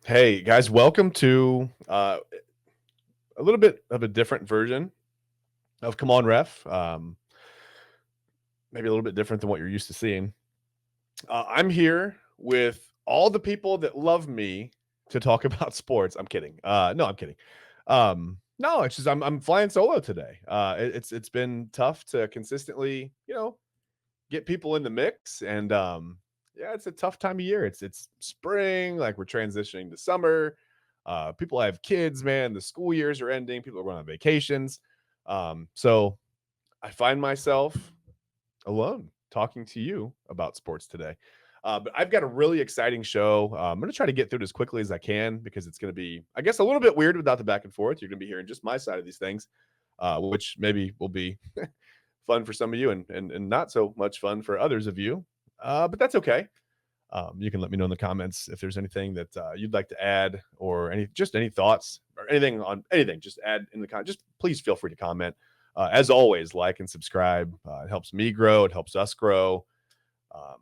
Hey guys, welcome to a little bit of a different version of Come On Ref. Maybe a little bit different than what you're used to seeing. I'm here with all the people that love me to talk about sports. I'm kidding. No, I'm kidding. No, it's just I'm flying solo today. It's been tough to consistently, get people in the mix, and yeah, it's a tough time of year. It's spring, like we're transitioning to summer. People have kids, man. The school years are ending. People are going on vacations. So I find myself alone talking to you about sports today. But I've got a really exciting show. I'm going to try to get through it as quickly as I can because it's going to be, I guess, a little bit weird without the back and forth. You're going to be hearing just my side of these things, which maybe will be fun for some of you and not so much fun for others of you. But that's okay. You can let me know in the comments if there's anything that you'd like to add or any thoughts or anything on anything. Just add in the just please feel free to comment. As always, like and subscribe. It helps me grow. It helps us grow. Um,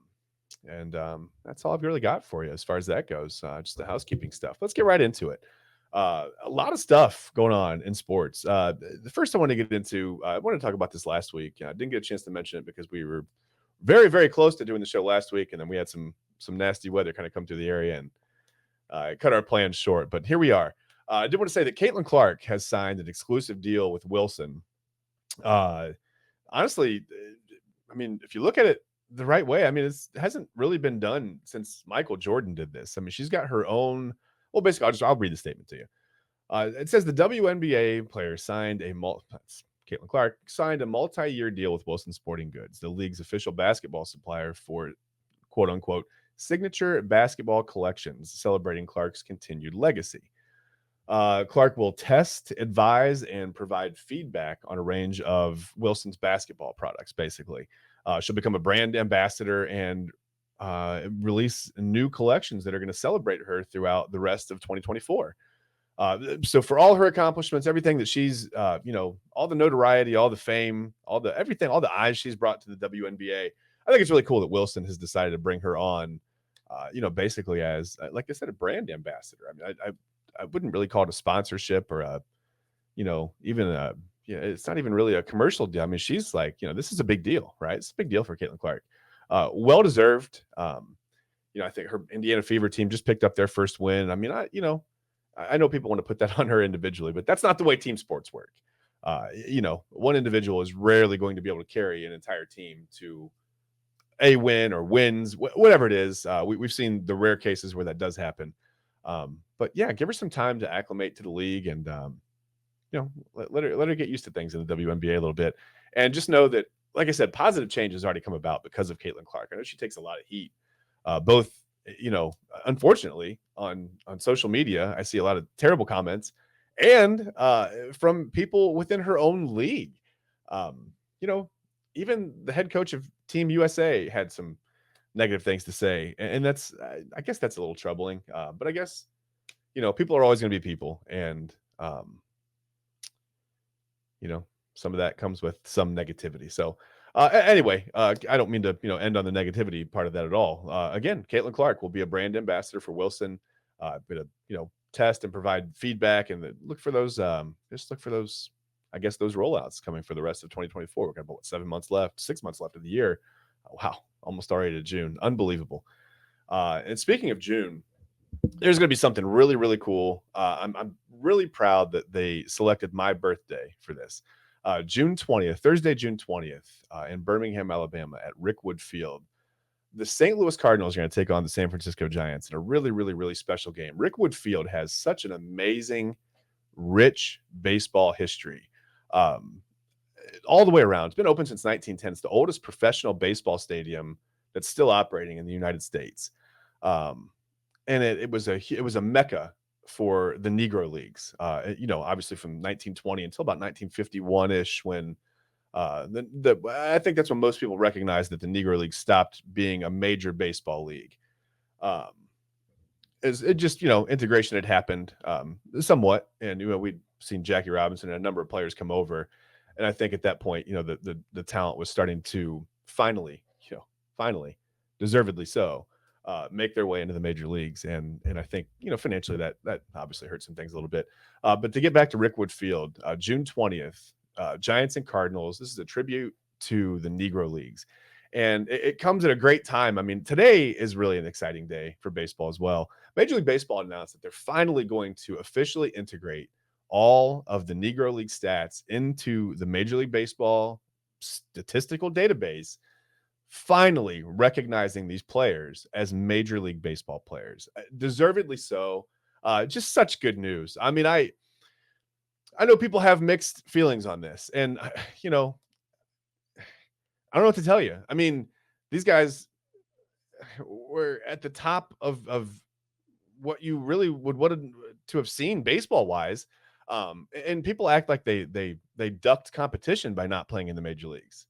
and that's all I've really got for you as far as that goes. Just the housekeeping stuff. Let's get right into it. A lot of stuff going on in sports. The first I want to get into, I wanted to talk about this last week. I didn't get a chance to mention it because we were very, very close to doing the show last week, and then we had some nasty weather kind of come through the area and cut our plans short. But here we are. I did want to say that Caitlin Clark has signed an exclusive deal with Wilson. Uh, Honestly, I mean, if you look at it the right way, I mean, it hasn't really been done since Michael Jordan did this. I mean, she's got her own. Well, basically, I'll read the statement to you. It says the WNBA player signed Caitlin Clark signed a multi-year deal with Wilson Sporting Goods, the league's official basketball supplier for quote unquote signature basketball collections, celebrating Clark's continued legacy. Clark will test, advise, and provide feedback on a range of Wilson's basketball products, basically. She'll become a brand ambassador and release new collections that are going to celebrate her throughout the rest of 2024. So for all her accomplishments, everything that she's, all the notoriety, all the fame, all the everything, all the eyes she's brought to the WNBA, I think it's really cool that Wilson has decided to bring her on, basically as, like I said, a brand ambassador. I mean, I wouldn't really call it a sponsorship or even it's not even really a commercial deal. I mean, she's like, this is a big deal, right? It's a big deal for Caitlin Clark. Well deserved. I think her Indiana Fever team just picked up their first win. I mean, I know people want to put that on her individually, but that's not the way team sports work. One individual is rarely going to be able to carry an entire team to a win or wins, whatever it is. We've seen the rare cases where that does happen. But yeah, give her some time to acclimate to the league and, let her get used to things in the WNBA a little bit. And just know that, like I said, positive change has already come about because of Caitlin Clark. I know she takes a lot of heat, both, unfortunately on social media. I see a lot of terrible comments and from people within her own league. Um, Even the head coach of Team USA had some negative things to say, and that's I guess that's a little troubling. But I guess people are always going to be people, and some of that comes with some negativity. So anyway, I don't mean to end on the negativity part of that at all. Again, Caitlin Clark will be a brand ambassador for Wilson. Going to test and provide feedback, and look for those. Just look for those. I guess those rollouts coming for the rest of 2024. We've got about 6 months left of the year. Wow, almost already to June. Unbelievable. And speaking of June, there's going to be something really, really cool. I'm really proud that they selected my birthday for this. June 20th, Thursday, June 20th, in Birmingham, Alabama, at Rickwood Field. The St. Louis Cardinals are going to take on the San Francisco Giants in a really, really, really special game. Rickwood Field has such an amazing, rich baseball history. All the way around. It's been open since 1910. It's the oldest professional baseball stadium that's still operating in the United States. And it was a mecca for the Negro Leagues. Obviously from 1920 until about 1951-ish, when I think that's when most people recognize that the Negro League stopped being a major baseball league. It just integration had happened somewhat, and we'd seen Jackie Robinson and a number of players come over, and I think at that point the talent was starting to finally deservedly so make their way into the major leagues. And I think, financially that obviously hurts some things a little bit. But to get back to Rickwood Field, June 20th, Giants and Cardinals. This is a tribute to the Negro Leagues. And it comes at a great time. I mean, today is really an exciting day for baseball as well. Major League Baseball announced that they're finally going to officially integrate all of the Negro League stats into the Major League Baseball statistical database, finally recognizing these players as Major League Baseball players. Deservedly so. Just such good news. I mean, I know people have mixed feelings on this, and you know, I don't know what to tell you. I mean, these guys were at the top of what you really would want to have seen baseball wise. And people act like they ducked competition by not playing in the major leagues.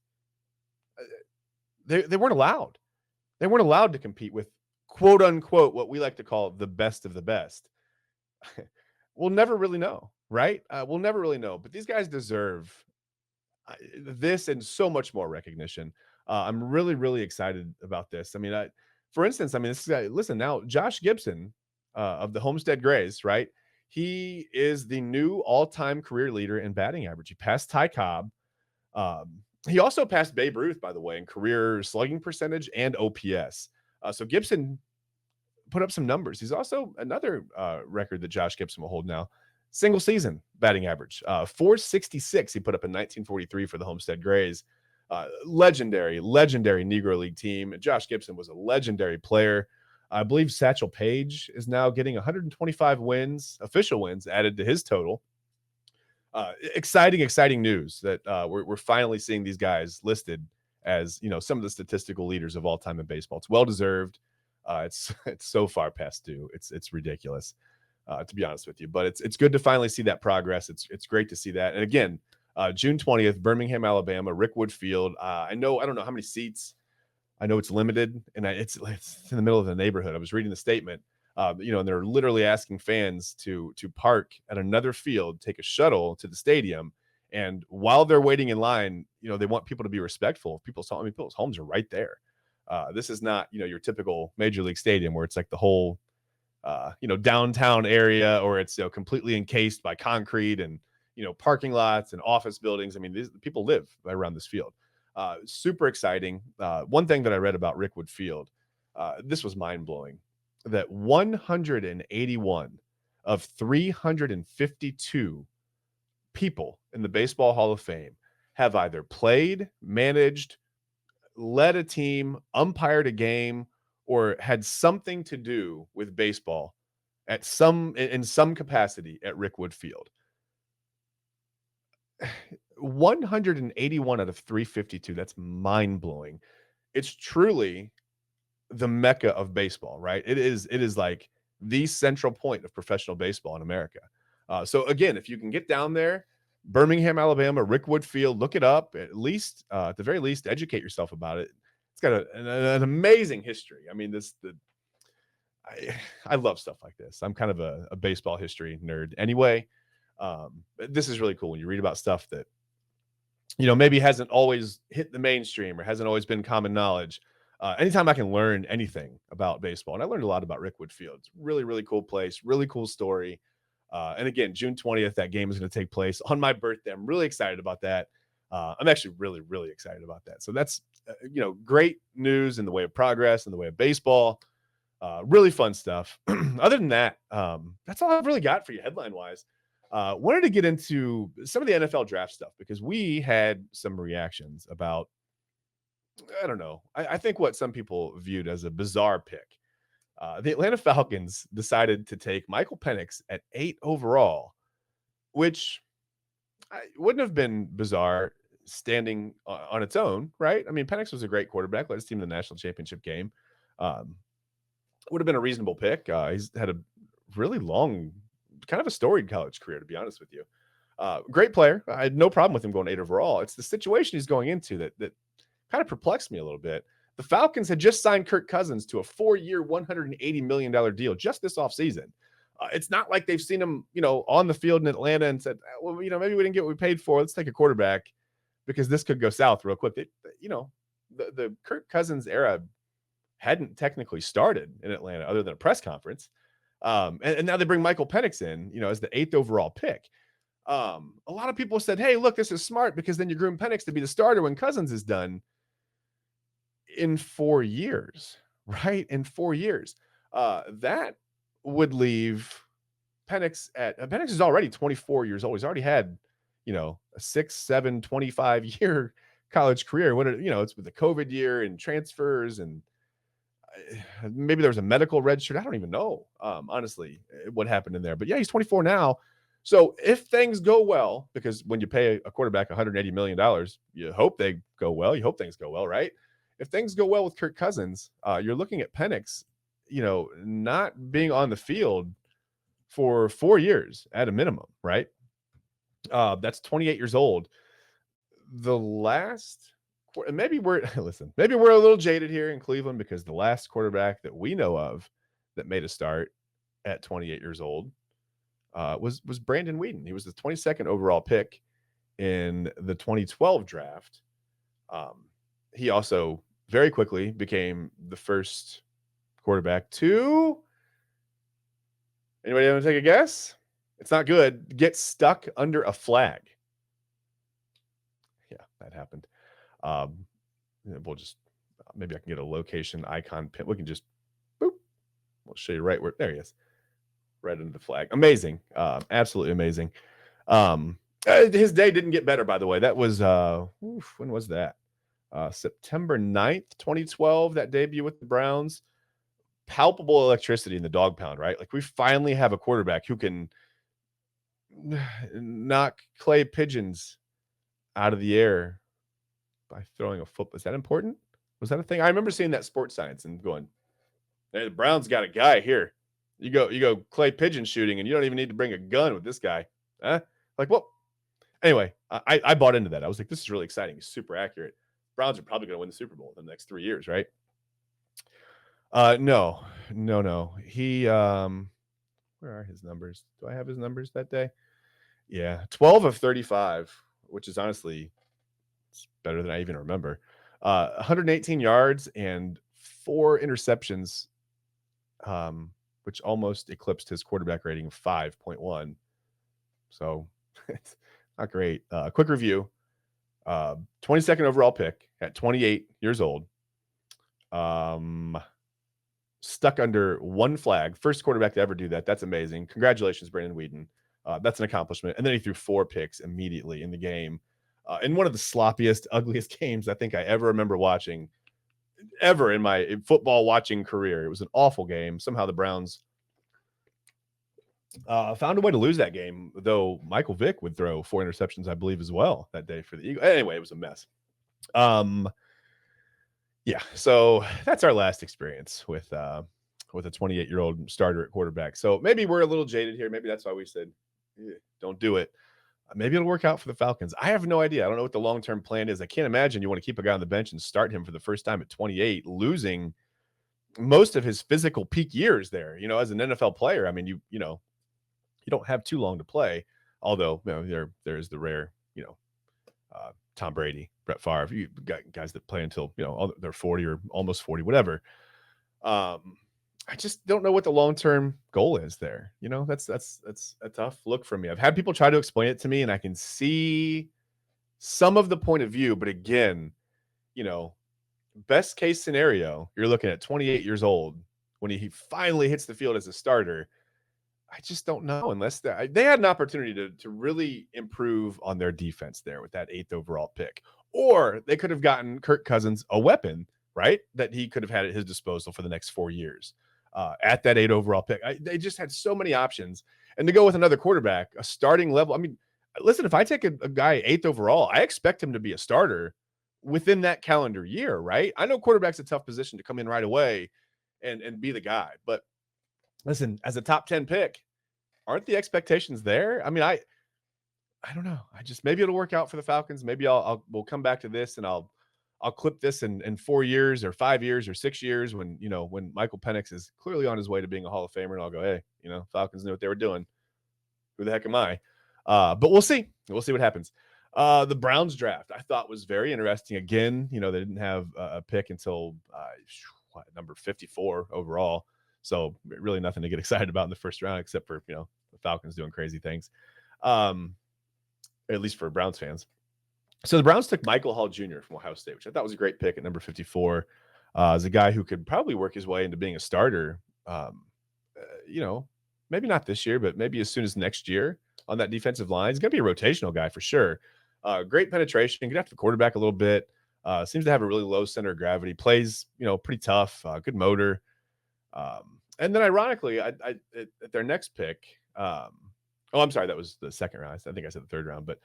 They weren't allowed. They weren't allowed to compete with quote unquote what we like to call the best of the best. We'll never really know, right? We'll never really know. But these guys deserve this and so much more recognition. I'm really, really excited about this. I mean, for instance, I mean, this guy, listen now, Josh Gibson of the Homestead Grays, right? He is the new all-time career leader in batting average. He passed Ty Cobb. He also passed Babe Ruth, by the way, in career slugging percentage and OPS. So Gibson put up some numbers. He's also another record that Josh Gibson will hold now. Single season batting average, 466. He put up in 1943 for the Homestead Grays. Legendary Negro League team. Josh Gibson was a legendary player. I believe Satchel Paige is now getting 125 wins, official wins, added to his total. Exciting news that we're finally seeing these guys listed as, some of the statistical leaders of all time in baseball. It's well deserved. It's so far past due. It's ridiculous, to be honest with you. But it's good to finally see that progress. It's great to see that. And again, June 20th, Birmingham, Alabama, Rickwood Field. I don't know how many seats. I know it's limited, and it's in the middle of the neighborhood. I was reading the statement, and they're literally asking fans to park at another field, take a shuttle to the stadium, and while they're waiting in line, they want people to be respectful of people's homes. I mean, people's homes are right there. This is not, your typical major league stadium where it's like the whole, downtown area, or it's completely encased by concrete and parking lots and office buildings. I mean, these people live around this field. Super exciting. One thing that I read about Rickwood Field, this was mind blowing, that 181 of 352 people in the Baseball Hall of Fame have either played, managed, led a team, umpired a game, or had something to do with baseball in some capacity at Rickwood Field. 181 out of 352. That's mind-blowing. It's truly the mecca of baseball, right? It is like the central point of professional baseball in America. So again, if you can get down there, Birmingham, Alabama, Rickwood Field, look it up. At the very least, educate yourself about it. It's got an amazing history. I mean, I love stuff like this. I'm kind of a baseball history nerd anyway. This is really cool when you read about stuff that maybe hasn't always hit the mainstream or hasn't always been common knowledge. Anytime I can learn anything about baseball, and I learned a lot about Rickwood Field. It's really, really cool place, really cool story. And again, June 20th, that game is going to take place on my birthday. I'm really excited about that. I'm actually really, really excited about that. So that's, great news in the way of progress, in the way of baseball. Really fun stuff. Other than that, that's all I've really got for you headline wise. Wanted to get into some of the NFL draft stuff because we had some reactions about, I don't know, I think what some people viewed as a bizarre pick. The Atlanta Falcons decided to take Michael Penix at 8 overall, which wouldn't have been bizarre standing on its own, right? I mean, Penix was a great quarterback, led his team to the national championship game. Would have been a reasonable pick. He's had a really long, kind of a storied college career, to be honest with you. Great player. I had no problem with him going 8 overall. It's the situation he's going into that kind of perplexed me a little bit. The Falcons had just signed Kirk Cousins to a 4-year, $180 million deal just this offseason. It's not like they've seen him, on the field in Atlanta and said, well, maybe we didn't get what we paid for. Let's take a quarterback because this could go south real quick. The Kirk Cousins era hadn't technically started in Atlanta other than a press conference. And now they bring Michael Penix in, as the 8th overall pick. A lot of people said, hey, look, this is smart because then you groom Penix to be the starter when Cousins is done in 4 years, right? In 4 years. That would leave Penix Penix is already 24 years old. He's already had, a 6, 7, 25-year college career. It's with the COVID year and transfers and maybe there was a medical red shirt. I don't even know, honestly, what happened in there. But yeah, he's 24 now. So if things go well, because when you pay a quarterback $180 million, you hope they go well. You hope things go well, right? If things go well with Kirk Cousins, you're looking at Penix, not being on the field for 4 years at a minimum, right? That's 28 years old. The last, maybe maybe we're a little jaded here in Cleveland because the last quarterback that we know of that made a start at 28 years old was Brandon Weeden. He was the 22nd overall pick in the 2012 draft. He also very quickly became the first quarterback to, anybody want to take a guess? It's not good. Get stuck under a flag. Yeah, that happened. We'll just, maybe I can get a location icon pin. We can just, boop. We'll show you right where, there he is. Right under the flag. Amazing. Absolutely amazing. His day didn't get better, by the way. That was, when was that? September 9th, 2012, that debut with the Browns. Palpable electricity in the dog pound, right? Like we finally have a quarterback who can knock clay pigeons out of the air by throwing a football. Is that important? Was that a thing? I remember seeing that sports science and going, hey, the Browns got a guy here. You go clay pigeon shooting and you don't even need to bring a gun with this guy. Huh? Like, well, anyway, I bought into that. I was like, this is really exciting. He's super accurate. Browns are probably going to win the Super Bowl in the next 3 years, right? No. He, where are his numbers? Do I have his numbers that day? Yeah. 12 of 35, which is honestly, it's better than I even remember. 118 yards and 4 interceptions, which almost eclipsed his quarterback rating of 5.1. So it's not great. Quick review. 22nd overall pick at 28 years old. Stuck under one flag. First quarterback to ever do that. That's amazing. Congratulations, Brandon Weeden. That's an accomplishment. And then he threw 4 picks immediately in the game. In one of the sloppiest, ugliest games I think I ever remember watching ever in my football watching career. It was an awful game. Somehow the Browns found a way to lose that game, though Michael Vick would throw 4 interceptions, I believe, as well that day for the Eagles. Anyway, it was a mess. Yeah, so that's our last experience with a 28-year-old starter at quarterback. So maybe we're a little jaded here. Maybe that's why we said, don't do it. Maybe it'll work out for the Falcons. I have no idea. I don't know what the long-term plan is. I can't imagine you want to keep a guy on the bench and start him for the first time at 28, losing most of his physical peak years there. As an NFL player, I mean, you don't have too long to play. Although there's the rare, Tom Brady, Brett Favre. You got guys that play until they're 40 or almost 40, whatever. I just don't know what the long-term goal is there. That's a tough look for me. I've had people try to explain it to me and I can see some of the point of view, but again, best case scenario, you're looking at 28 years old when he finally hits the field as a starter. I just don't know unless they had an opportunity to really improve on their defense there with that 8th overall pick, or they could have gotten Kirk Cousins a weapon, right? That he could have had at his disposal for the next 4 years at that 8 overall pick. They just had so many options, and to go with another quarterback, a starting level. I mean, listen, if I take a guy 8th overall, I expect him to be a starter within that calendar year, right? I know quarterback's a tough position to come in right away and be the guy, but listen, as a top 10 pick, aren't the expectations there? I mean, I don't know. Maybe it'll work out for the Falcons. Maybe we'll come back to this and I'll clip this in 4 years or 5 years or 6 years when Michael Penix is clearly on his way to being a Hall of Famer, and I'll go, hey, Falcons knew what they were doing. Who the heck am I? But we'll see. We'll see what happens. The Browns draft I thought was very interesting. Again, they didn't have a pick until number 54 overall. So really nothing to get excited about in the first round, except for, the Falcons doing crazy things. At least for Browns fans. So the Browns took Michael Hall Jr. from Ohio State, which I thought was a great pick at number 54. As a guy who could probably work his way into being a starter, maybe not this year, but maybe as soon as next year on that defensive line. He's going to be a rotational guy for sure. Great penetration, get after the quarterback a little bit. Seems to have a really low center of gravity. Plays, pretty tough. Good motor. And then, ironically, at their next pick, I'm sorry, that was the second round. I think I said the third round, but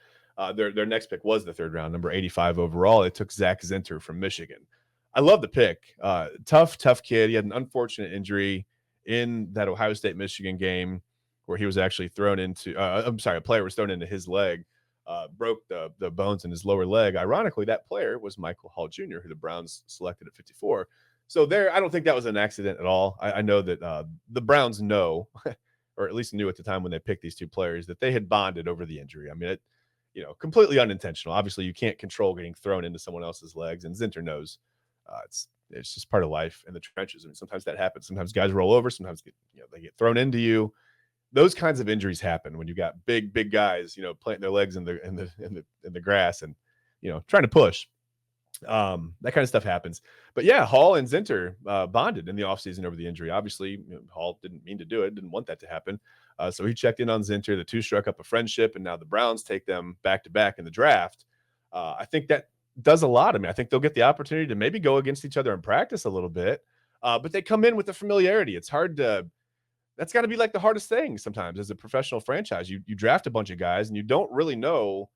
their next pick was the third round, number 85 overall. They took Zach Zinter from Michigan. I love the pick. Tough kid. He had an unfortunate injury in that Ohio State-Michigan game where he was actually thrown into a player was thrown into his leg, broke the bones in his lower leg. Ironically, that player was Michael Hall Jr., who the Browns selected at 54. So I don't think that was an accident at all. I know that the Browns know, or at least knew at the time when they picked these two players, that they had bonded over the injury. I mean, completely unintentional. Obviously, you can't control getting thrown into someone else's legs, and Zinter knows it's just part of life in the trenches. I mean, sometimes that happens. Sometimes guys roll over. Sometimes they get thrown into you. Those kinds of injuries happen when you got big guys, planting their legs in the grass and trying to push. That kind of stuff happens. But yeah, Hall and Zinter bonded in the offseason over the injury. Obviously, Hall didn't mean to do it, didn't want that to happen. So he checked in on Zinter. The two struck up a friendship, and now the Browns take them back to back in the draft. I think that does a lot. I mean, I think they'll get the opportunity to maybe go against each other in practice a little bit, but they come in with the familiarity. It's hard to. That's got to be like the hardest thing sometimes as a professional franchise. You draft a bunch of guys, and you don't really know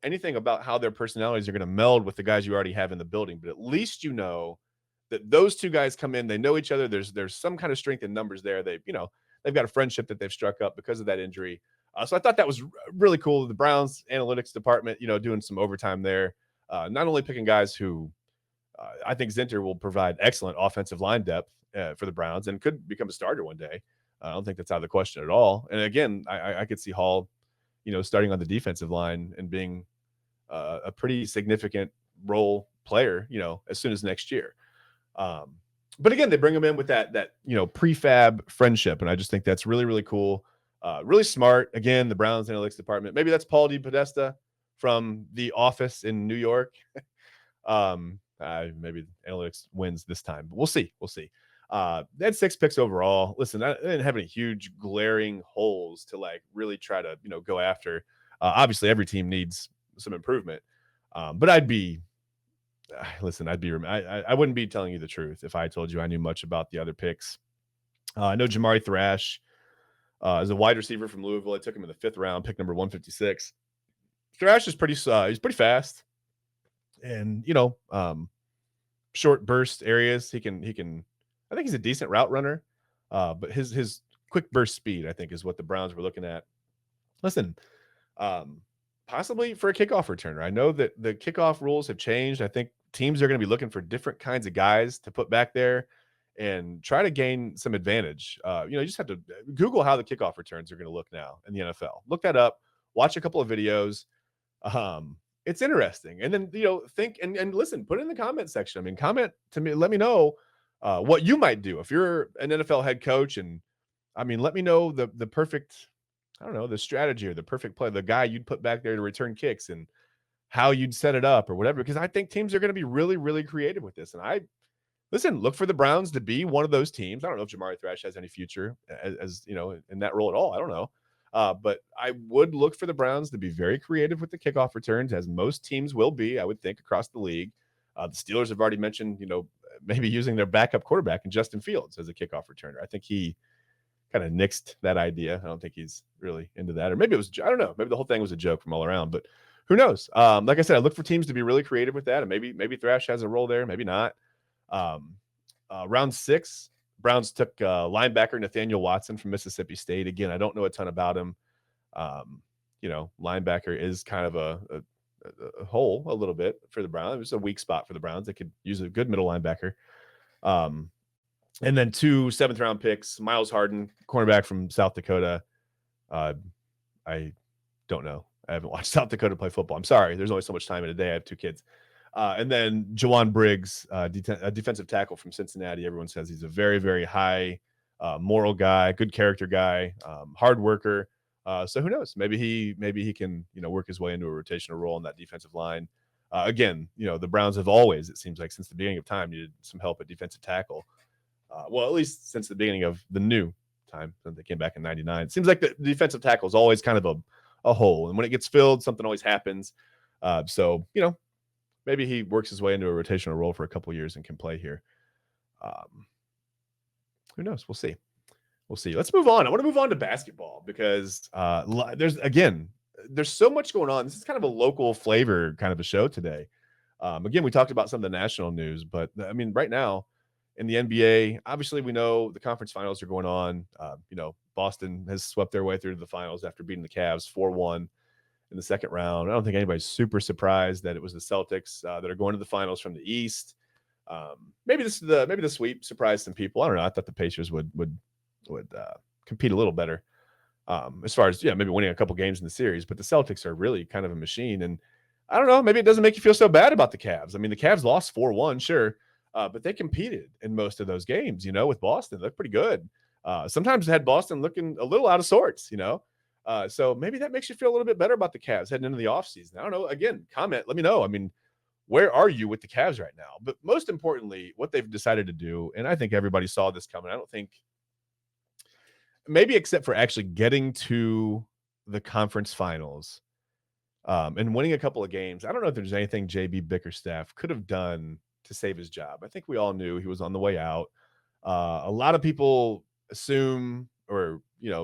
anything about how their personalities are going to meld with the guys you already have in the building, but at least that those two guys come in, they know each other. There's some kind of strength in numbers there. They've got a friendship that they've struck up because of that injury. So I thought that was really cool. The Browns analytics department, doing some overtime there, not only picking guys who I think Zinter will provide excellent offensive line depth for the Browns and could become a starter one day. I don't think that's out of the question at all. And again, I could see Hall, starting on the defensive line and being a pretty significant role player, as soon as next year. But again, they bring him in with that prefab friendship, and I just think that's really, really cool, really smart. Again, the Browns analytics department. Maybe that's Paul DePodesta from The Office in New York. Maybe analytics wins this time, but we'll see. They had 6 picks overall. Listen, I didn't have any huge glaring holes to really try to go after. Obviously, every team needs some improvement, but I wouldn't be telling you the truth if I told you I knew much about the other picks. I know Jamari Thrash is a wide receiver from Louisville. I took him in the 5th round, pick number 156. Thrash is he's pretty fast, and short burst areas. He can. I think he's a decent route runner, but his quick burst speed, I think, is what the Browns were looking at. Listen, possibly for a kickoff returner. I know that the kickoff rules have changed. I think teams are going to be looking for different kinds of guys to put back there and try to gain some advantage. You just have to Google how the kickoff returns are going to look now in the NFL. Look that up. Watch a couple of videos. It's interesting. And then, think and listen, put it in the comment section. I mean, comment to me, let me know what you might do if you're an NFL head coach. And I mean, let me know the perfect, I don't know, the strategy or the perfect play, the guy you'd put back there to return kicks and how you'd set it up or whatever, because I think teams are going to be really, really creative with this. And look for the Browns to be one of those teams. I don't know if Jamari Thrash has any future as in that role at all. I don't know. But I would look for the Browns to be very creative with the kickoff returns, as most teams will be, I would think, across the league. The Steelers have already mentioned, maybe using their backup quarterback in Justin Fields as a kickoff returner. I think he kind of nixed that idea. I don't think he's really into that. Or maybe it was, I don't know, maybe the whole thing was a joke from all around, but who knows? Like I said, I look for teams to be really creative with that. And maybe Thrash has a role there, maybe not. Round 6, Browns took linebacker Nathaniel Watson from Mississippi State. Again, I don't know a ton about him. Linebacker is kind of a hole a little bit for the Browns. It was a weak spot for the Browns. They could use a good middle linebacker. And then 2 7th round picks, Miles Harden, cornerback from South Dakota. I don't know. I haven't watched South Dakota play football. I'm sorry. There's only so much time in a day. I have 2 kids. And then Jawan Briggs, a defensive tackle from Cincinnati. Everyone says he's a very, very high moral guy, good character guy, hard worker. So who knows? Maybe he can work his way into a rotational role in that defensive line. Again, the Browns have always, it seems like since the beginning of time, needed some help at defensive tackle. Well, at least since the beginning of the new time, since they came back in '99. It seems like the defensive tackle is always kind of a hole, and when it gets filled, something always happens. So maybe he works his way into a rotational role for a couple years and can play here. Who knows? We'll see. Let's move on. I want to move on to basketball because there's so much going on. This is kind of a local flavor kind of a show today. Again, we talked about some of the national news, but I mean, right now in the NBA, obviously we know the conference finals are going on. Boston has swept their way through to the finals after beating the Cavs 4-1 in the second round. I don't think anybody's super surprised that it was the Celtics that are going to the finals from the East. Maybe the sweep surprised some people. I don't know. I thought the Pacers would compete a little better as far as maybe winning a couple games in the series. But the Celtics are really kind of a machine, and I don't know. Maybe it doesn't make you feel so bad about the Cavs. I mean, the Cavs lost 4-1, sure, but they competed in most of those games. With Boston, they're pretty good. Sometimes had Boston looking a little out of sorts. So maybe that makes you feel a little bit better about the Cavs heading into the offseason. I don't know. Again, comment. Let me know. I mean, where are you with the Cavs right now? But most importantly, what they've decided to do, and I think everybody saw this coming. I don't think, maybe except for actually getting to the conference finals and winning a couple of games, I don't know if there's anything JB Bickerstaff could have done to save his job. I think we all knew he was on the way out. A lot of people assume or,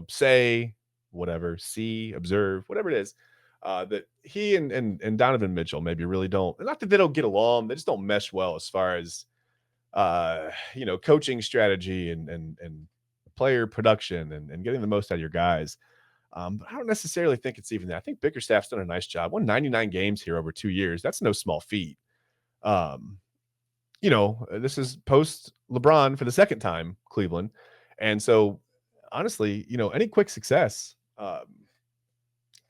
say whatever, observe, whatever it is, that he and Donovan Mitchell maybe really don't, not that they don't get along, they just don't mesh well as far as, coaching strategy and player production and getting the most out of your guys. But I don't necessarily think it's even that. I think Bickerstaff's done a nice job. Won 99 games here over 2 years. That's no small feat. This is post LeBron for the second time, Cleveland. And so honestly, any quick success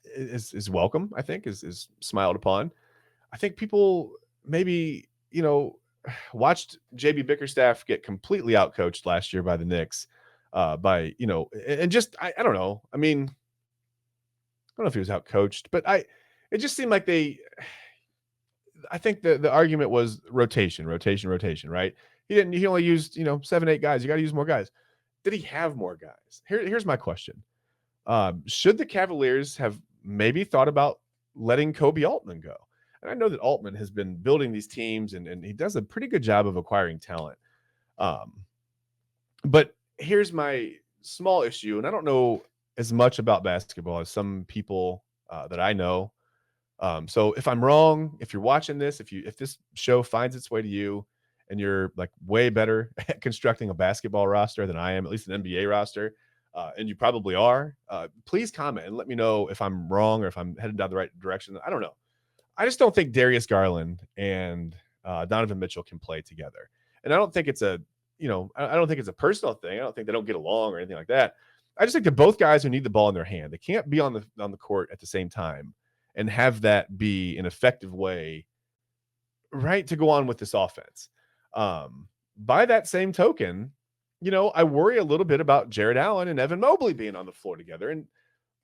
is welcome, I think, is smiled upon. I think people maybe, watched JB Bickerstaff get completely outcoached last year by the Knicks. And just, I don't know. I mean, I don't know if he was outcoached, but it just seemed like I think the argument was rotation, right? He only used, 7, 8 guys. You got to use more guys. Did he have more guys? Here's my question. Should the Cavaliers have maybe thought about letting Kobe Altman go? And I know that Altman has been building these teams and he does a pretty good job of acquiring talent. But here's my small issue, and I don't know as much about basketball as some people that I know. So if I'm wrong, if you're watching this, if this show finds its way to you and you're like way better at constructing a basketball roster than I am, at least an NBA roster, and you probably are, please comment and let me know if I'm wrong or if I'm headed down the right direction. I don't know. I just don't think Darius Garland and Donovan Mitchell can play together. And I don't think it's I don't think it's a personal thing. I don't think they don't get along or anything like that. I just think they're both guys who need the ball in their hand. They can't be on the court at the same time and have that be an effective way, right, to go on with this offense. By that same token, I worry a little bit about Jared Allen and Evan Mobley being on the floor together. And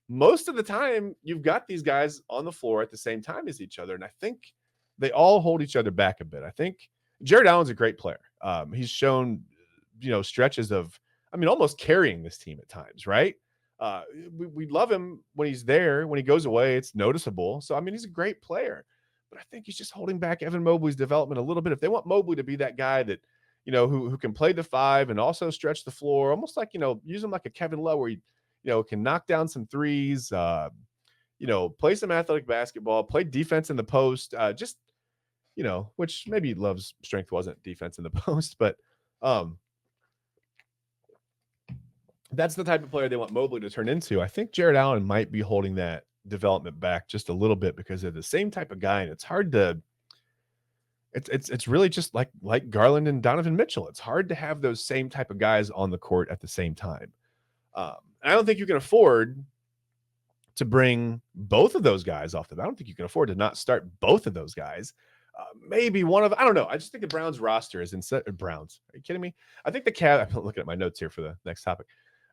most of the time, you've got these guys on the floor at the same time as each other. And I think they all hold each other back a bit. I think Jared Allen's a great player. He's shown, stretches of, almost carrying this team at times, right? We love him when he's there. When he goes away, it's noticeable. So, he's a great player. But I think he's just holding back Evan Mobley's development a little bit. If they want Mobley to be that guy that, who can play the 5 and also stretch the floor, almost like, use him like a Kevin Love where he, can knock down some threes, play some athletic basketball, play defense in the post, which maybe Love's strength wasn't defense in the post, but that's the type of player they want Mobley to turn into. I think Jared Allen might be holding that development back just a little bit because they're the same type of guy, and it's hard to. It's really just like Garland and Donovan Mitchell. It's hard to have those same type of guys on the court at the same time. I don't think you can afford to bring both of those guys off the bat. I don't think you can afford to not start both of those guys. Maybe one of, I don't know. I just think the Browns roster is insane. Browns. Are you kidding me? I think the Cavs, I'm looking at my notes here for the next topic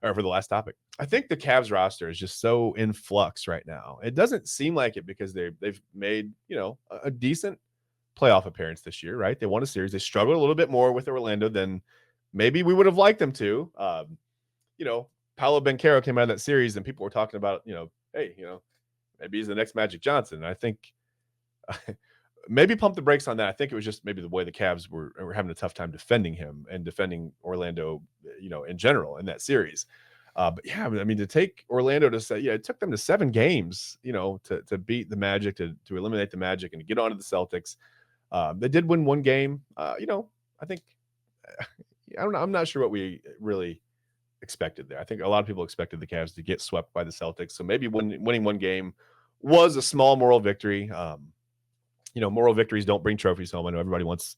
or for the last topic. I think the Cavs roster is just so in flux right now. It doesn't seem like it because they've made, a decent playoff appearance this year, right? They won a series. They struggled a little bit more with Orlando than maybe we would have liked them to. Paolo Banchero came out of that series and people were talking about, hey, maybe he's the next Magic Johnson. And I think maybe pump the brakes on that. I think it was just maybe the way the Cavs were having a tough time defending him and defending Orlando, in general in that series. But yeah, I mean, to take Orlando to say, it took them to 7 games, to beat the Magic, to eliminate the Magic and to get onto the Celtics. They did win one game. I think, I don't know. I'm not sure what we really expected there. I think a lot of people expected the Cavs to get swept by the Celtics. So maybe winning one game was a small moral victory. Moral victories don't bring trophies home. I know everybody wants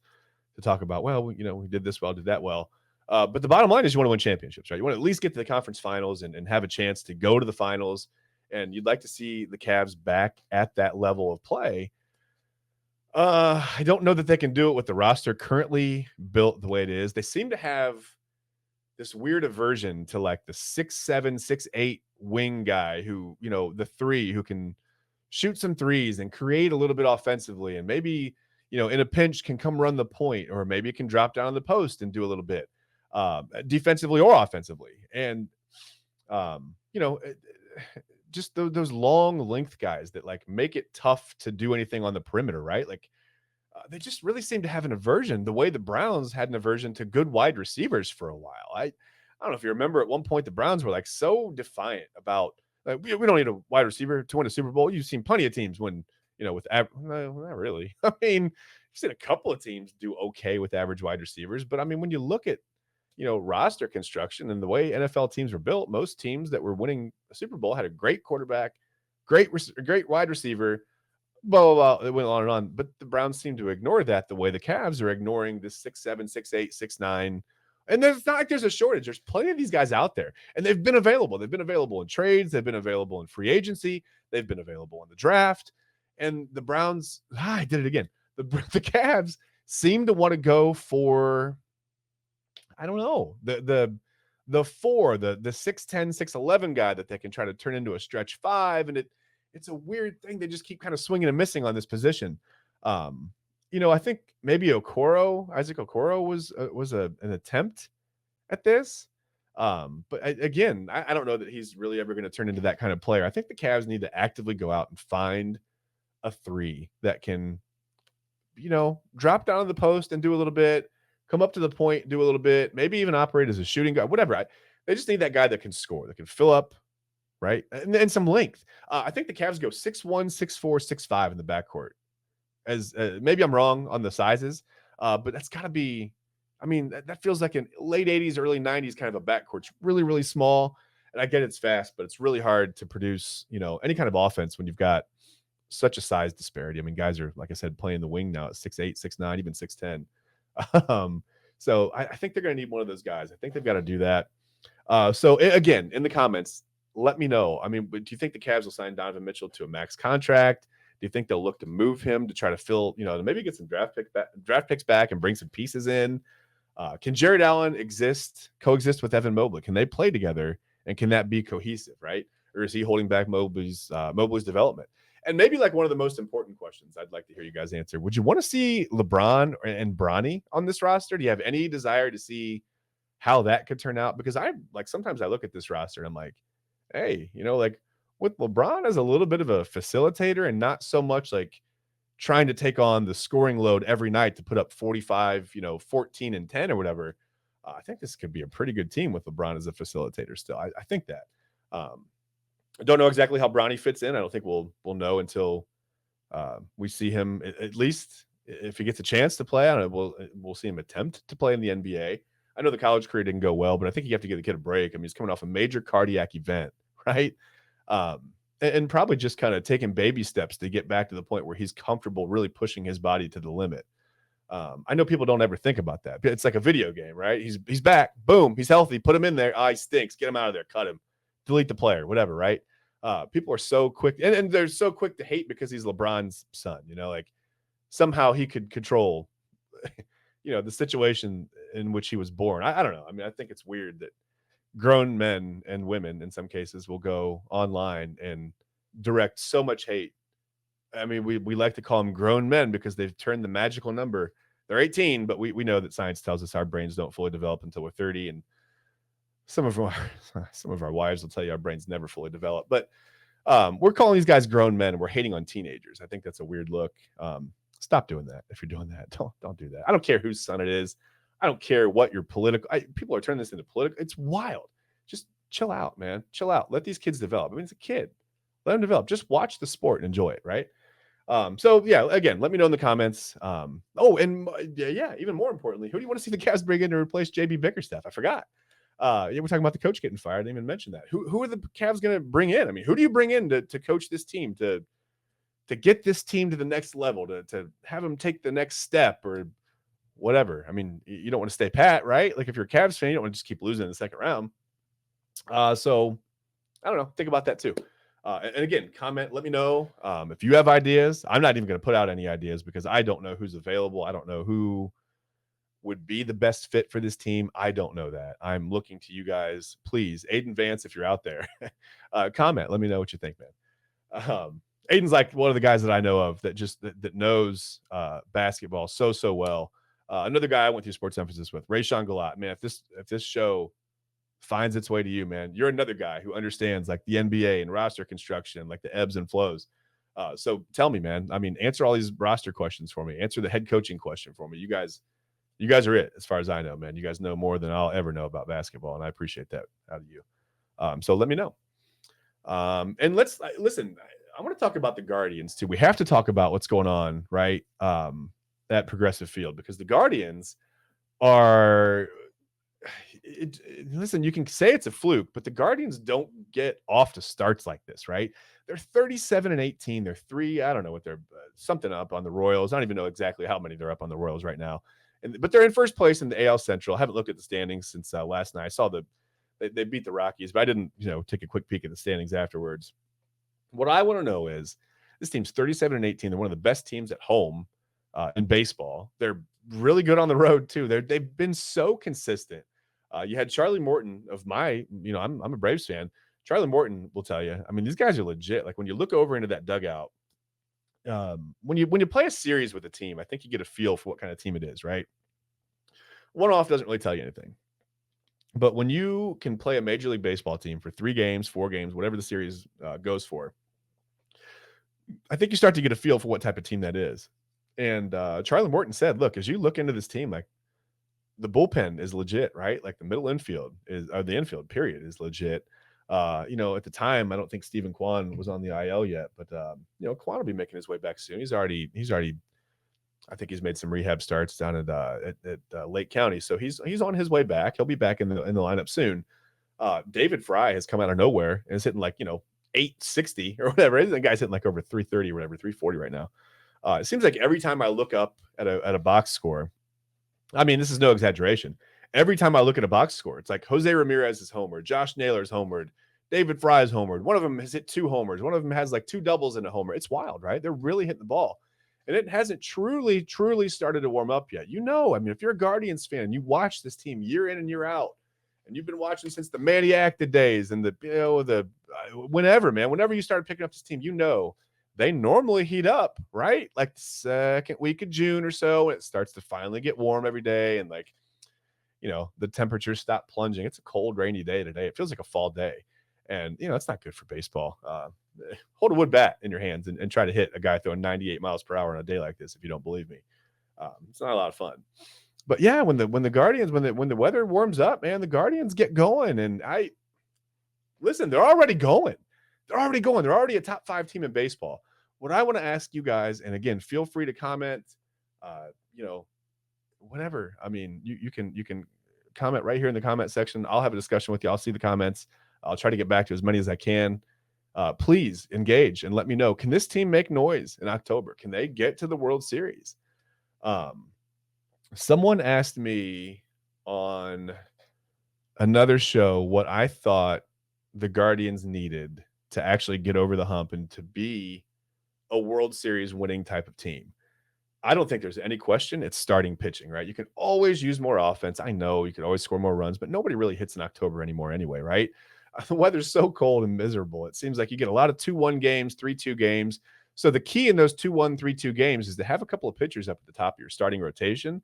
to talk about, well, we did this well, did that well. But the bottom line is you want to win championships, right? You want to at least get to the conference finals and have a chance to go to the finals. And you'd like to see the Cavs back at that level of play. I don't know that they can do it with the roster currently built the way it is. They seem to have this weird aversion to like the 6'7", 6'8" wing guy who, the 3 who can shoot some threes and create a little bit offensively. And maybe, in a pinch can come run the point, or maybe it can drop down on the post and do a little bit defensively or offensively. And, just those long length guys that like make it tough to do anything on the perimeter, right? Like they just really seem to have an aversion the way the Browns had an aversion to good wide receivers for a while. I don't know if you remember at one point, the Browns were like so defiant about we don't need a wide receiver to win a Super Bowl. You've seen plenty of teams win, with no, not really. I mean, you've seen a couple of teams do okay with average wide receivers, but I mean, when you look at, roster construction and the way NFL teams were built, most teams that were winning a Super Bowl had a great quarterback, great wide receiver, blah, blah, blah. It went on and on. But the Browns seem to ignore that the way the Cavs are ignoring this 6'7", 6'8", 6'9". And it's not like there's a shortage. There's plenty of these guys out there. And they've been available. They've been available in trades. They've been available in free agency. They've been available in the draft. And the Browns, I did it again. The Cavs seem to want to go for, I don't know, the 4, the 6'10", 6'11" guy that they can try to turn into a stretch 5. And it's a weird thing. They just keep kind of swinging and missing on this position. I think maybe Isaac Okoro was an attempt at this. But again, I don't know that he's really ever going to turn into that kind of player. I think the Cavs need to actively go out and find a 3 that can, drop down to the post and do a little bit, come up to the point, do a little bit, maybe even operate as a shooting guard, whatever. They just need that guy that can score, that can fill up, right? And some length. I think the Cavs go 6'1", 6'4", 6'5" in the backcourt. As maybe I'm wrong on the sizes, but that's got to be, I mean, that feels like in late 80s, early 90s kind of a backcourt. It's really, really small. And I get it's fast, but it's really hard to produce, any kind of offense when you've got such a size disparity. I mean, guys are, like I said, playing the wing now at 6'8", 6'9", even 6'10". So I think they're going to need one of those guys. I think they've got to do that. So again, in the comments, let me know. I mean, do you think the Cavs will sign Donovan Mitchell to a max contract? Do you think they'll look to move him to try to fill, to maybe get some draft picks back and bring some pieces in? Can Jared Allen coexist with Evan Mobley? Can they play together, and can that be cohesive, right? Or is he holding back Mobley's development? And maybe like one of the most important questions I'd like to hear you guys answer. Would you want to see LeBron and Bronny on this roster? Do you have any desire to see how that could turn out? Because sometimes I look at this roster and I'm like, hey, with LeBron as a little bit of a facilitator and not so much like trying to take on the scoring load every night to put up 45, 14 and 10 or whatever. I think this could be a pretty good team with LeBron as a facilitator still. I think that. I don't know exactly how Bronny fits in. I don't think we'll know until we see him, at least if he gets a chance to play. I don't know. We'll see him attempt to play in the NBA. I know the college career didn't go well, but I think you have to give the kid a break. I mean, he's coming off a major cardiac event, right? And probably just kind of taking baby steps to get back to the point where he's comfortable really pushing his body to the limit. I know people don't ever think about that. It's like a video game, right? He's back. Boom. He's healthy. Put him in there. He stinks. Get him out of there. Cut him. Delete the player. Whatever, right? People are so quick. And they're so quick to hate because he's LeBron's son. somehow he could control, the situation in which he was born. I don't know. I mean, I think it's weird that grown men and women in some cases will go online and direct so much hate. I mean, we like to call them grown men because they've turned the magical number. They're 18, but we know that science tells us our brains don't fully develop until we're 30. And some of our some of our wives will tell you our brains never fully develop. But we're calling these guys grown men and we're hating on teenagers. I think that's a weird look. Stop doing that. If you're doing that, don't do that. I don't care whose son it is. I don't care what your political. People are turning this into political. It's wild. Just chill out, man. Chill out. Let these kids develop. I mean, it's a kid. Let them develop. Just watch the sport and enjoy it, right? So yeah, again, let me know in the comments. Yeah, even more importantly, who do you want to see the Cavs bring in to replace JB Bickerstaff? I forgot. Yeah, we're talking about the coach getting fired. I didn't even mention that. Who are the Cavs going to bring in? I mean, who do you bring in to coach this team to get this team to the next level, to have them take the next step or whatever? I mean, you don't want to stay pat, right? Like if you're a Cavs fan, you don't want to just keep losing in the second round. So I don't know. Think about that too. And again, comment, let me know if you have ideas. I'm not even going to put out any ideas because I don't know who's available. I don't know who would be the best fit for this team. I don't know that. I'm looking to you guys. Please, Aiden Vance, if you're out there, comment. Let me know what you think, man. Aiden's like one of the guys that I know of that knows basketball so well. Another guy I went through sports emphasis with, Rayshawn Galat. Man, if this show finds its way to you, man, you're another guy who understands like the NBA and roster construction, like the ebbs and flows. So tell me, man. I mean, answer all these roster questions for me. Answer the head coaching question for me. You guys are it as far as I know, man. You guys know more than I'll ever know about basketball, and I appreciate that out of you. So let me know. And let's listen. I want to talk about the Guardians too. We have to talk about what's going on, right? At Progressive Field, because the Guardians are. Listen, you can say it's a fluke, but the Guardians don't get off to starts like this, right? They're 37-18. They're I don't know what they're something up on the Royals. I don't even know exactly how many they're up on the Royals right now. But they're in first place in the AL Central. I haven't looked at the standings since last night. I saw they beat the Rockies, but I didn't, take a quick peek at the standings afterwards. What I want to know is this team's 37-18. They're one of the best teams at home in baseball. They're really good on the road too. They've been so consistent. You had Charlie Morton of I'm a Braves fan. Charlie Morton will tell you. I mean, these guys are legit. Like when you look over into that dugout, when you play a series with a team, I think you get a feel for what kind of team it is, right? One off doesn't really tell you anything. But when you can play a Major League Baseball team for 3 games, 4 games, whatever the series goes for, I think you start to get a feel for what type of team that is. And Charlie Morton said, look, as you look into this team, like the bullpen is legit, right? Like the middle infield or the infield period is legit. At the time, I don't think Stephen Kwan was on the IL yet, but Kwan will be making his way back soon. He's already, I think he's made some rehab starts down at Lake County, so he's on his way back. He'll be back in the lineup soon. David Fry has come out of nowhere and is hitting like 860 or whatever. The guy's hitting like over 330 or whatever, 340 right now. It seems like every time I look up at a box score, I mean, this is no exaggeration. Every time I look at a box score, it's like Jose Ramirez is homered, Josh Naylor's homered, David Fry is homered. One of them has hit 2 homers. One of them has like 2 doubles and a homer. It's wild, right? They're really hitting the ball. And it hasn't truly started to warm up yet. I mean, if you're a Guardians fan, you watch this team year in and year out, and you've been watching since the Manny Acta days and whenever you started picking up this team, they normally heat up, right? Like the second week of June or so, and it starts to finally get warm every day. And the temperatures stop plunging. It's a cold, rainy day today. It feels like a fall day. And, it's not good for baseball. Hold a wood bat in your hands and try to hit a guy throwing 98 miles per hour on a day like this. If you don't believe me, it's not a lot of fun. But yeah, when the Guardians, when the weather warms up, man, the Guardians get going. And they're already going. They're already a top 5 team in baseball. What I want to ask you guys, and again, feel free to comment, whatever. I mean, you can comment right here in the comment section. I'll have a discussion with you. I'll see the comments. I'll try to get back to as many as I can. Please engage and let me know. Can this team make noise in October? Can they get to the World Series? Someone asked me on another show what I thought the Guardians needed to actually get over the hump and to be a World Series winning type of team. I don't think there's any question it's starting pitching, right? You can always use more offense. I know you can always score more runs, but nobody really hits in October anymore anyway, right? The weather's so cold and miserable. It seems like you get a lot of 2-1 games, 3-2 games. So the key in those 2-1, 3-2 games is to have a couple of pitchers up at the top of your starting rotation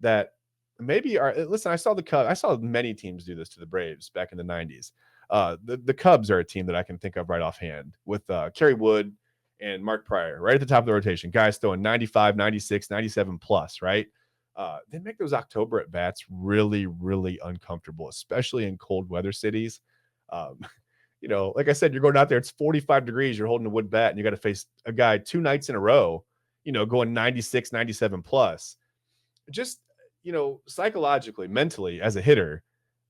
that maybe are listen, I saw the Cubs, I saw many teams do this to the Braves back in the 90s. The Cubs are a team that I can think of right offhand with Kerry Wood and Mark Pryor right at the top of the rotation. Guys throwing 95, 96, 97 plus, right? They make those October at bats really, really uncomfortable, especially in cold weather cities. Um, like I said, you're going out there, it's 45 degrees, you're holding a wood bat, and you got to face a guy 2 nights in a row, going 96, 97 plus. Just, psychologically, mentally, as a hitter,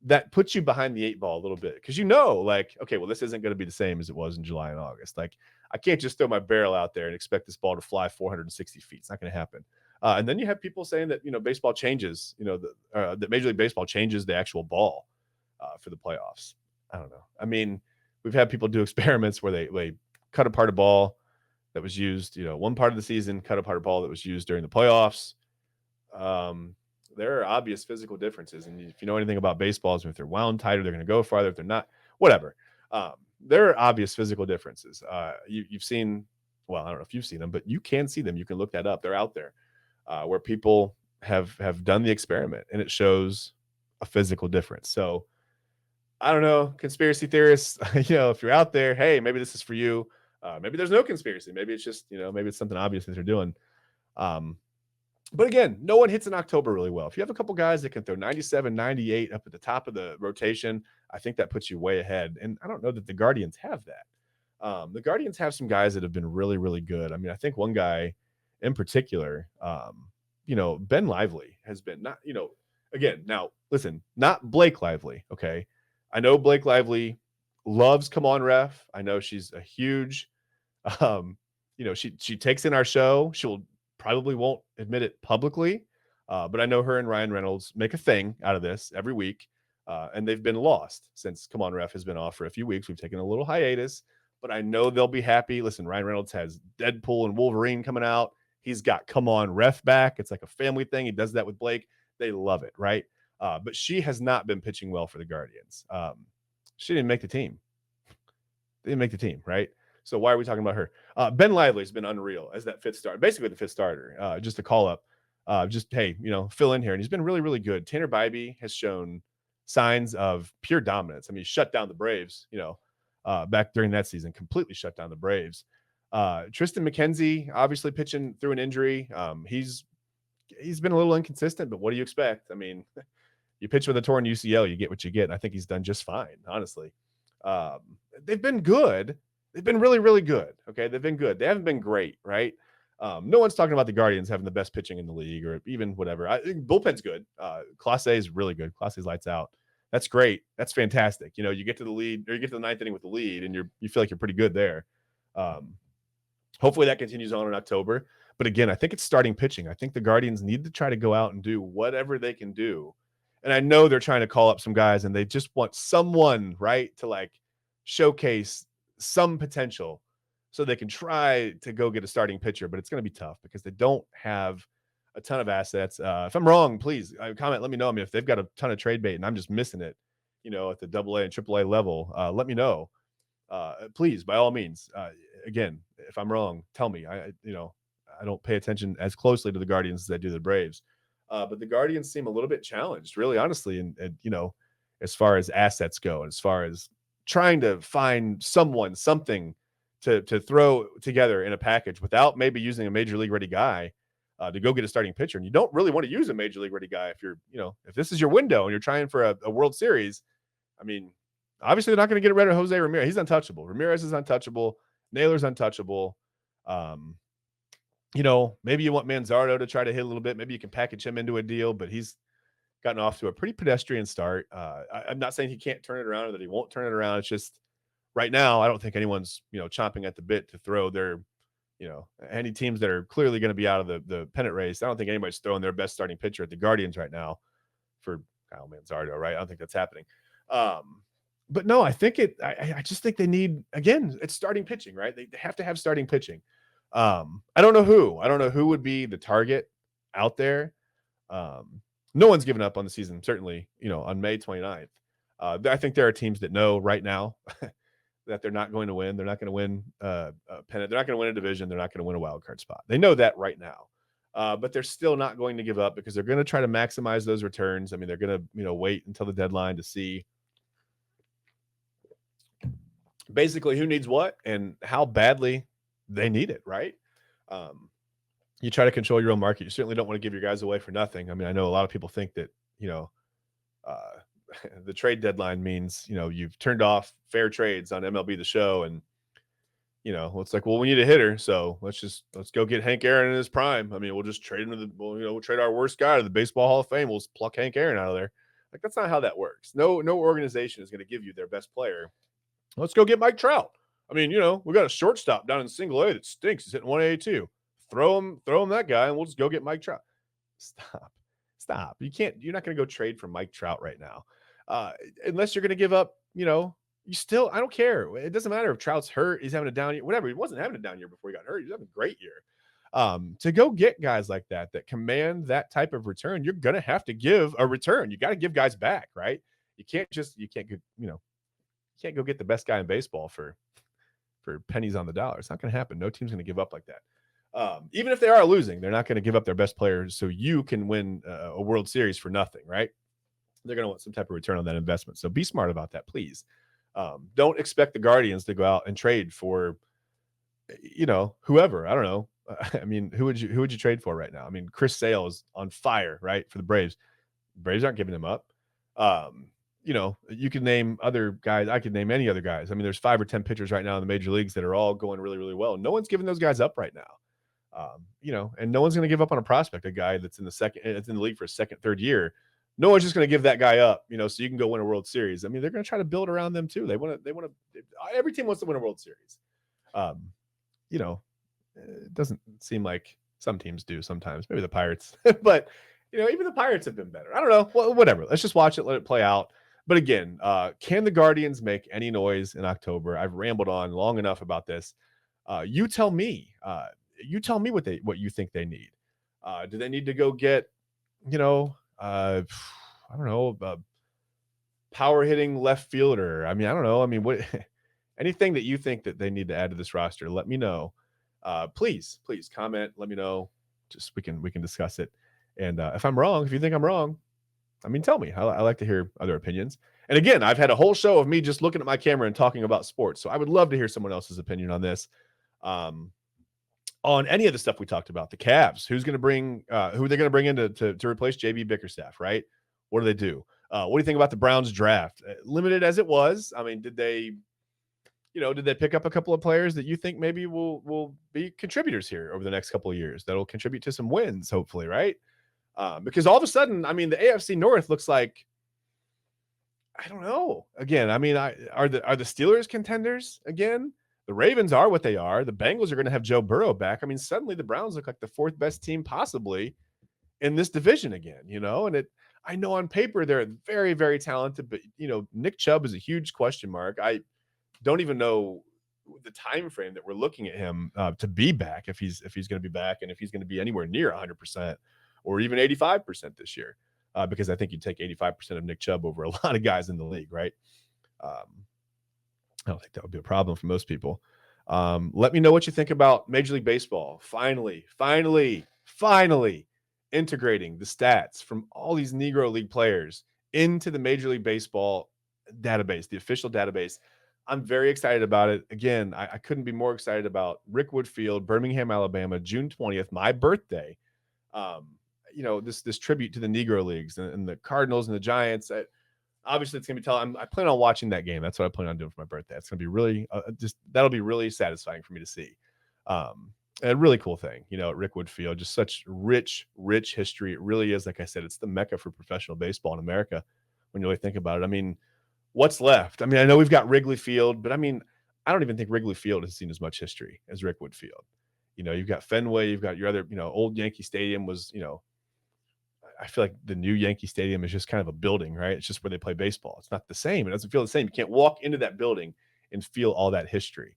that puts you behind the 8 ball a little bit because like, okay, well, this isn't going to be the same as it was in July and August. Like, I can't just throw my barrel out there and expect this ball to fly 460 feet. It's not going to happen. And then you have people saying that baseball changes, that Major League Baseball changes the actual ball for the playoffs. I don't know. I mean, we've had people do experiments where they cut apart a ball that was used, one part of the season, cut apart a ball that was used during the playoffs. There are obvious physical differences, and if you know anything about baseballs, if they're wound tighter, they're going to go farther. If they're not, whatever. There are obvious physical differences. You've seen, well, I don't know if you've seen them, but you can see them. You can look that up. They're out there where people have done the experiment, and it shows a physical difference. So I don't know, conspiracy theorists. If you're out there, hey, maybe this is for you. Maybe there's no conspiracy. Maybe it's just maybe it's something obvious that they're doing. But again, no one hits in October really well. If you have a couple guys that can throw 97, 98 up at the top of the rotation, I think that puts you way ahead. And I don't know that the Guardians have that. The Guardians have some guys that have been really, really good. I mean, I think one guy in particular, Ben Lively has been not, again, now listen, not Blake Lively. Okay. I know Blake Lively loves Cmon Ref. I know she's a huge, she takes in our show. She'll probably won't admit it publicly, but I know her and Ryan Reynolds make a thing out of this every week, and they've been lost since Cmon Ref has been off for a few weeks. We've taken a little hiatus, but I know they'll be happy. Listen, Ryan Reynolds has Deadpool and Wolverine coming out. He's got Cmon Ref back. It's like a family thing. He does that with Blake. They love it, right? But she has not been pitching well for the Guardians. She didn't make the team. They didn't make the team, right? So why are we talking about her? Ben Lively's been unreal as that fifth starter, basically the fifth starter, just a call up. Just, hey, fill in here. And he's been really, really good. Tanner Bybee has shown signs of pure dominance. I mean, he shut down the Braves, back during that season, completely shut down the Braves. Tristan McKenzie, obviously pitching through an injury. He's been a little inconsistent, but what do you expect? I mean, you pitch with a torn UCL, you get what you get. And I think he's done just fine, honestly. They've been good. They've been really, really good. Okay. They've been good. They haven't been great, right? No one's talking about the Guardians having the best pitching in the league or even whatever. I think bullpen's good. Class A is really good. Class A's lights out. That's great. That's fantastic. You get to the lead or you get to the ninth inning with the lead and you feel like you're pretty good there. Hopefully that continues on in October. But again, I think it's starting pitching. I think the Guardians need to try to go out and do whatever they can do. And I know they're trying to call up some guys and they just want someone, right, to like showcase some potential so they can try to go get a starting pitcher, but it's going to be tough because they don't have a ton of assets. If I'm wrong, please comment, let me know. I mean, if they've got a ton of trade bait and I'm just missing it, at the AA and AAA level, let me know. Please, by all means. Again, if I'm wrong, tell me. I don't pay attention as closely to the Guardians as I do the Braves. But the Guardians seem a little bit challenged, really, honestly, and as far as assets go, and as far as trying to find something to throw together in a package without maybe using a major league ready guy to go get a starting pitcher. And you don't really want to use a major league ready guy if you're, if this is your window and you're trying for a World Series. I mean, obviously they're not going to get rid of Jose Ramirez. He's untouchable. Ramirez is untouchable. Naylor's untouchable. Maybe you want Manzardo to try to hit a little bit. Maybe you can package him into a deal, but he's gotten off to a pretty pedestrian start. I'm not saying he can't turn it around or that he won't turn it around. It's just right now, I don't think anyone's, chomping at the bit to throw their, any teams that are clearly going to be out of the pennant race. I don't think anybody's throwing their best starting pitcher at the Guardians right now for Kyle Manzardo, right? I don't think that's happening. But no, I think I just think they need, again, it's starting pitching, right? They have to have starting pitching. I don't know who. I don't know who would be the target out there. No one's given up on the season, certainly, on May 29th. I think there are teams that know right now that they're not going to win. They're not going to win a pennant. They're not going to win a division. They're not going to win a wild card spot. They know that right now. But they're still not going to give up because they're going to try to maximize those returns. I mean, they're going to, wait until the deadline to see basically who needs what and how badly they need it, right? You try to control your own market. You certainly don't want to give your guys away for nothing. I mean, I know a lot of people think that, uh, the trade deadline means, you've turned off fair trades on MLB The Show. And, it's like, well, we need a hitter. So let's go get Hank Aaron in his prime. I mean, we'll just trade him to we'll trade our worst guy to the Baseball Hall of Fame. We'll pluck Hank Aaron out of there. Like, that's not how that works. No organization is going to give you their best player. Let's go get Mike Trout. I mean, we got a shortstop down in Single A that stinks. He's hitting 182. Throw him that guy, and we'll just go get Mike Trout. Stop. You're not going to go trade for Mike Trout right now. Unless you're going to give up, I don't care. It doesn't matter if Trout's hurt, he's having a down year, whatever. He wasn't having a down year before he got hurt. He's having a great year. To go get guys like that command that type of return, you're going to have to give a return. You got to give guys back, right? You can't go get the best guy in baseball for pennies on the dollar. It's not going to happen. No team's going to give up like that. Even if they are losing, they're not going to give up their best players so you can win a World Series for nothing, right? They're going to want some type of return on that investment. So be smart about that, please. Don't expect the Guardians to go out and trade for, whoever. I don't know. I mean, who would you trade for right now? I mean, Chris Sale is on fire, right, for the Braves. Braves aren't giving him up. You can name other guys. I could name any other guys. I mean, there's 5 or 10 pitchers right now in the major leagues that are all going really, really well. No one's giving those guys up right now. And no one's going to give up on a prospect, a guy that's in the league for a second, third year. No one's just going to give that guy up, so you can go win a World Series. I mean, they're going to try to build around them too. Every team wants to win a World Series. It doesn't seem like some teams do sometimes, maybe the Pirates, but even the Pirates have been better. I don't know. Well, whatever. Let's just watch it, let it play out. But again, can the Guardians make any noise in October? I've rambled on long enough about this. You tell me. You tell me what you think they need. Do they need to go get, I don't know, a power hitting left fielder? I mean, I don't know. I mean, what anything that you think that they need to add to this roster, let me know. Please comment. Let me know. Just we can discuss it. And if I'm wrong, if you think I'm wrong, I mean, tell me. I like to hear other opinions. And again, I've had a whole show of me just looking at my camera and talking about sports. So I would love to hear someone else's opinion on this. On any of the stuff we talked about, the Cavs, who are they going to bring in to replace JB Bickerstaff, right? What do they do? What do you think about the Browns draft? Limited as it was. I mean, did they pick up a couple of players that you think maybe will be contributors here over the next couple of years that'll contribute to some wins, hopefully, right? Because all of a sudden, I mean, the AFC North looks like, I don't know. Again, I mean, are the Steelers contenders again? The Ravens are what they are. The Bengals are going to have Joe Burrow back. I mean, suddenly the Browns look like the 4th best team possibly in this division again, and I know on paper they're very, very talented, but Nick Chubb is a huge question mark. I don't even know the time frame that we're looking at him to be back, if he's going to be back, and if he's going to be anywhere near 100% or even 85% this year, because I think you'd take 85% of Nick Chubb over a lot of guys in the league, right? I don't think that would be a problem for most people. Let me know what you think about Major League Baseball. Finally integrating the stats from all these Negro League players into the Major League Baseball database, the official database. I'm very excited about it. Again, I couldn't be more excited about Rickwood Field, Birmingham, Alabama, June 20th, my birthday. This tribute to the Negro Leagues and the Cardinals and the Giants. Obviously, it's going to be I plan on watching that game. That's what I plan on doing for my birthday. It's going to be really that'll be really satisfying for me to see. A really cool thing, at Rickwood Field, just such rich history. It really is. Like I said, it's the mecca for professional baseball in America when you really think about it. I mean, what's left? I mean, I know we've got Wrigley Field, but I mean, I don't even think Wrigley Field has seen as much history as Rickwood Field. You've got Fenway, you've got your other, old Yankee Stadium was, I feel like the new Yankee Stadium is just kind of a building, right? It's just where they play baseball. It's not the same. It doesn't feel the same. You can't walk into that building and feel all that history.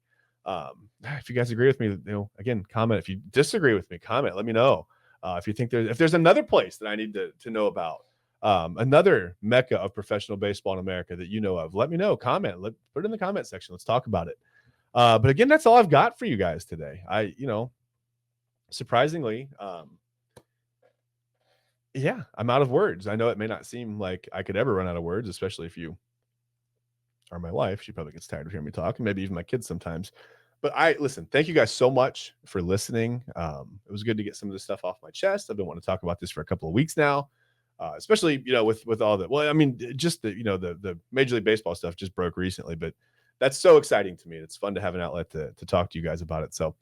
If you guys agree with me, again, comment. If you disagree with me, comment. Let me know. If you think there's another place that I need to know about, another mecca of professional baseball in America that you know of, let me know. Comment. Put it in the comment section. Let's talk about it. But again, that's all I've got for you guys today. Surprisingly, yeah, I'm out of words. I know it may not seem like I could ever run out of words, especially if you are my wife. She probably gets tired of hearing me talk, and maybe even my kids sometimes. But listen, thank you guys so much for listening. It was good to get some of this stuff off my chest. I've been wanting to talk about this for a couple of weeks now, especially with all the, well, I mean, just the Major League Baseball stuff just broke recently, but that's so exciting to me. It's fun to have an outlet to talk to you guys about it. So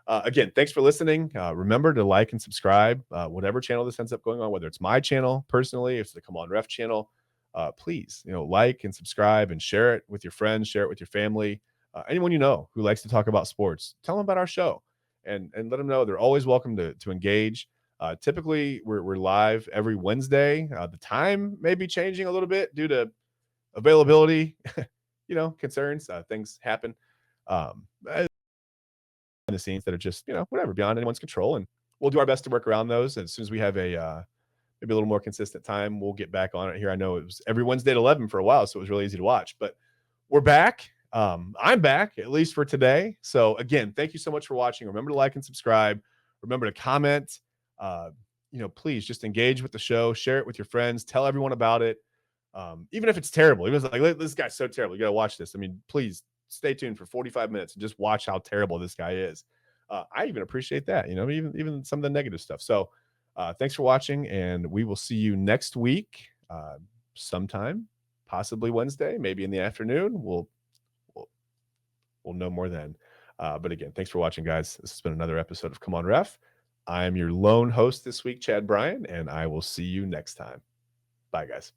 again, thanks for listening. Remember to like and subscribe, whatever channel this ends up going on, whether it's my channel personally, if it's the Come On Ref channel. Please, like and subscribe and share it with your friends, share it with your family, anyone you know who likes to talk about sports. Tell them about our show, and let them know they're always welcome to engage. Typically, we're live every Wednesday. The time may be changing a little bit due to availability, concerns. Things happen behind the scenes that are just whatever, beyond anyone's control, and we'll do our best to work around those. As soon as we have maybe a little more consistent time, we'll get back on it here. I know it was every Wednesday at 11 for a while, so it was really easy to watch, but we're back. I'm back, at least for today. So again, thank you so much for watching. Remember to like and subscribe. Remember to comment. Please just engage with the show, share it with your friends, tell everyone about it. Even if it's terrible, even if it's like, this guy's so terrible, you got to watch this. I mean, please stay tuned for 45 minutes and just watch how terrible this guy is. I even appreciate that, even some of the negative stuff. So thanks for watching, and we will see you next week, sometime, possibly Wednesday, maybe in the afternoon. We'll know more then. But again, thanks for watching, guys. This has been another episode of Come On Ref. I'm your lone host this week, Chad Bryan, and I will see you next time. Bye, guys.